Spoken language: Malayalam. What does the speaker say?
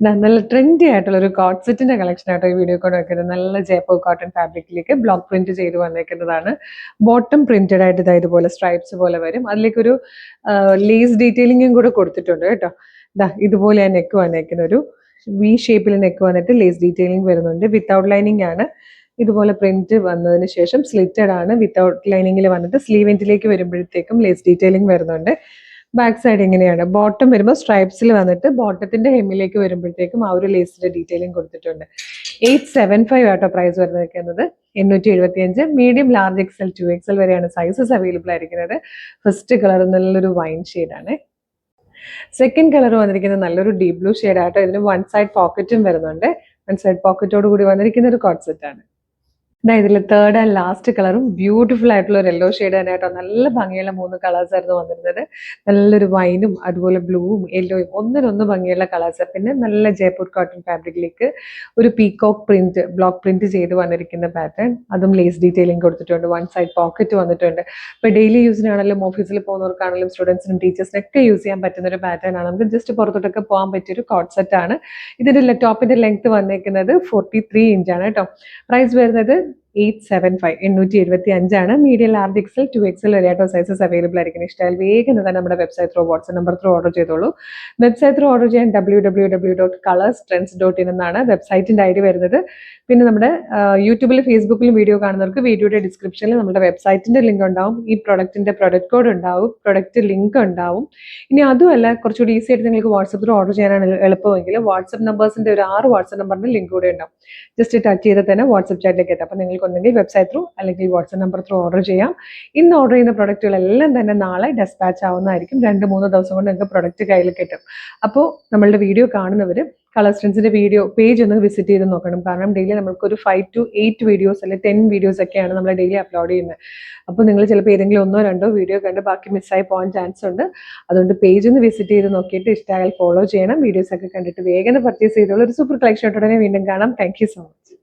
നല്ല ട്രെൻഡി ആയിട്ടുള്ള ഒരു കോട്ട് സെറ്റിന്റെ കളക്ഷൻ ആയിട്ട് ഈ വീഡിയോ കോഡ് വെക്കുന്നത്. നല്ല ജയ്പൂർ കോട്ടൺ ഫാബ്രിക്കിലേക്ക് ബ്ലോക്ക് പ്രിന്റ് ചെയ്ത് വന്നേക്കുന്നതാണ്. ബോട്ടം പ്രിന്റഡ് ആയിട്ട് ഇതുപോലെ സ്ട്രൈപ്സ് പോലെ വരും. അതിലേക്കൊരു ലേസ് ഡീറ്റെയിലിംഗും കൂടെ കൊടുത്തിട്ടുണ്ട് കേട്ടോ. ഇതുപോലെ നെക്ക് വന്നേക്കുന്ന ഒരു വി ഷേപ്പിൽ നെക്ക് വന്നിട്ട് ലേസ് ഡീറ്റെയിലിംഗ് വരുന്നുണ്ട്. വിത്തൗട്ട് ലൈനിങ് ആണ്. ഇതുപോലെ പ്രിന്റ് വന്നതിന് ശേഷം സ്ലിറ്റഡ് ആണ്. വിത്തൗട്ട് ലൈനിങ്ങിൽ വന്നിട്ട് സ്ലീവ് എൻഡിലേക്ക് വരുമ്പോഴത്തേക്കും ലേസ് ഡീറ്റെയിലിംഗ് വരുന്നുണ്ട്. ബാക്ക് സൈഡ് ഇങ്ങനെയാണ്. ബോട്ടം വരുമ്പോൾ സ്ട്രൈപ്സിൽ വന്നിട്ട് ബോട്ടത്തിന്റെ ഹെമ്മിലേക്ക് വരുമ്പോഴത്തേക്കും ആ ഒരു ലേസിന്റെ ഡീറ്റെയിലിംഗ് കൊടുത്തിട്ടുണ്ട്. 875 ആട്ടോ പ്രൈസ് വരുന്നത്. 875. മീഡിയം, ലാർജ്, എക്സൽ, 2XL വരെയാണ് സൈസസ് അവൈലബിൾ ആയിരിക്കുന്നത്. ഫസ്റ്റ് കളർ നല്ലൊരു വൈൻ ഷെയ്ഡാണ്. സെക്കൻഡ് കളർ വന്നിരിക്കുന്നത് നല്ലൊരു ഡീപ് ബ്ലൂ ഷെയ്ഡാട്ടോ. ഇതിന് വൺ സൈഡ് പോക്കറ്റും വരുന്നുണ്ട്. വൺ സൈഡ് പോക്കറ്റോട് കൂടി വന്നിരിക്കുന്ന ഒരു കോട്ട് സെറ്റ് ആണ്. ഇതിൽ തേർഡ് ആൻഡ് ലാസ്റ്റ് കളറും ബ്യൂട്ടിഫുൾ ആയിട്ടുള്ള ഒരു യെല്ലോ ഷെയ്ഡ് തന്നെ കേട്ടോ. നല്ല ഭംഗിയുള്ള 3 കളേഴ്സ് ആയിരുന്നു വന്നിരുന്നത്. നല്ലൊരു വൈനും അതുപോലെ ബ്ലൂവും യെല്ലോയും ഒന്നിനൊന്ന് ഭംഗിയുള്ള കളേഴ്സ്. പിന്നെ നല്ല ജയ്പൂർ കോട്ടൺ ഫാബ്രിക്കിലേക്ക് ഒരു പീകോക്ക് പ്രിന്റ്, ബ്ലോക്ക് പ്രിന്റ് ചെയ്ത് വന്നിരിക്കുന്ന പാറ്റേൺ. അതും ലേസ് ഡീറ്റെയിലിംഗ് കൊടുത്തിട്ടുണ്ട്. വൺ സൈഡ് പോക്കറ്റ് വന്നിട്ടുണ്ട്. ഇപ്പൊ ഡെയിലി യൂസിനാണെങ്കിലും ഓഫീസിൽ പോകുന്നവർക്കാണെങ്കിലും സ്റ്റുഡൻസിനും ടീച്ചേഴ്സിനൊക്കെ യൂസ് ചെയ്യാൻ പറ്റുന്ന ഒരു പാറ്റേൺ ആണ്. നമുക്ക് ജസ്റ്റ് പുറത്തോട്ടൊക്കെ പോകാൻ പറ്റിയൊരു കോട്ട് സെറ്റ് ആണ്. ഇതിന്റെ ടോപ്പിന്റെ ലെങ്ത് വന്നേക്കുന്നത് 43 ഇഞ്ചാണ് കേട്ടോ. പ്രൈസ് വരുന്നത് 875, 875 ആണ്. മീഡിയം, ലാർജ്, എക്സൽ, 2XL വരെയായിട്ടോ സൈസസ് അവൈലബിൾ ആയിരിക്കും. ഇഷ്ടമായാൽ വേഗം തന്നെ നമ്മുടെ website through, WhatsApp number through order ചെയ്തോളൂ. വെബ്സൈറ്റ് ത്രൂ ഓർഡർ ചെയ്യാൻ www.colorstrends.in എന്നാണ് വെബ്സൈറ്റിന്റെ ഐഡി വരുന്നത്. പിന്നെ നമ്മുടെ യൂട്യൂബിലും ഫേസ്ബുക്കിലും വീഡിയോ കാണുന്നവർക്ക് വീഡിയോയുടെ ഡിസ്ക്രിപ്ഷനിൽ നമ്മുടെ വെബ്സൈറ്റിന്റെ ലിങ്ക് ഉണ്ടാവും. ഈ പ്രൊഡക്റ്റിന്റെ പ്രൊഡക്റ്റ് കോഡ് ഉണ്ടാവും, പ്രൊഡക്റ്റ് ലിങ്ക് ഉണ്ടാവും. ഇനി അതുമല്ല കുറച്ചുകൂടി ഈസി ആയിട്ട് നിങ്ങൾക്ക് വാട്സ്ആപ്പ് ത്രൂ ഓർഡർ ചെയ്യാനാണ് എളുപ്പമെങ്കിൽ വാട്സ്ആപ്പ് നമ്പേഴ്സിന്റെ ഒരു 6 വാട്സ്ആപ്പ് നമ്പറിന്റെ ലിങ്ക് കൂടെ ഉണ്ടാവും. ജസ്റ്റ് ടച്ച് ചെയ്താൽ തന്നെ വാട്സ്ആപ്പ് ചാറ്റിലേക്ക് എത്താം. അപ്പോൾ നിങ്ങൾക്ക് ഒന്നെങ്കിൽ വെബ്സൈറ്റ് ത്രൂ അല്ലെങ്കിൽ വാട്സ്ആപ്പ് നമ്പർ ത്രൂ ഓർഡർ ചെയ്യാം. ഇന്ന് ഓർഡർ ചെയ്യുന്ന പ്രൊഡക്റ്റുകളെല്ലാം തന്നെ നാളെ ഡെസ്പാച്ച് ആവുന്നതായിരിക്കും. 2-3 ദിവസം കൊണ്ട് നിങ്ങൾക്ക് പ്രൊഡക്റ്റ് കയ്യിൽ കിട്ടും. അപ്പോൾ നമ്മളുടെ വീഡിയോ കാണുന്നവർ കളർ സ്ട്രെൻസിന്റെ വീഡിയോ പേജ് ഒന്ന് വിസിറ്റ് ചെയ്ത് നോക്കണം. കാരണം ഡെയിലി നമുക്ക് ഒരു 5 to 8 വീഡിയോസ് അല്ലെങ്കിൽ 10 വീഡിയോസ് ഒക്കെയാണ് നമ്മൾ ഡെയിലി അപ്ലോഡ് ചെയ്യുന്നത്. അപ്പോൾ നിങ്ങൾ ചിലപ്പോൾ ഏതെങ്കിലും 1-2 വീഡിയോ കണ്ട് ബാക്കി മിസ്സായി പോകാൻ ചാൻസ് ഉണ്ട്. അതുകൊണ്ട് പേജ് ഒന്ന് വിസിറ്റ് ചെയ്ത് നോക്കിയിട്ട് ഇഷ്ടമായാൽ ഫോളോ ചെയ്യണം. വീഡിയോസ് ഒക്കെ കണ്ടിട്ട് വേഗം പർച്ചേസ് ചെയ്തോളൂ. ഒരു സൂപ്പർ കളക്ഷൻ ഉടനെ വീണ്ടും കാണാം. Thank you so much.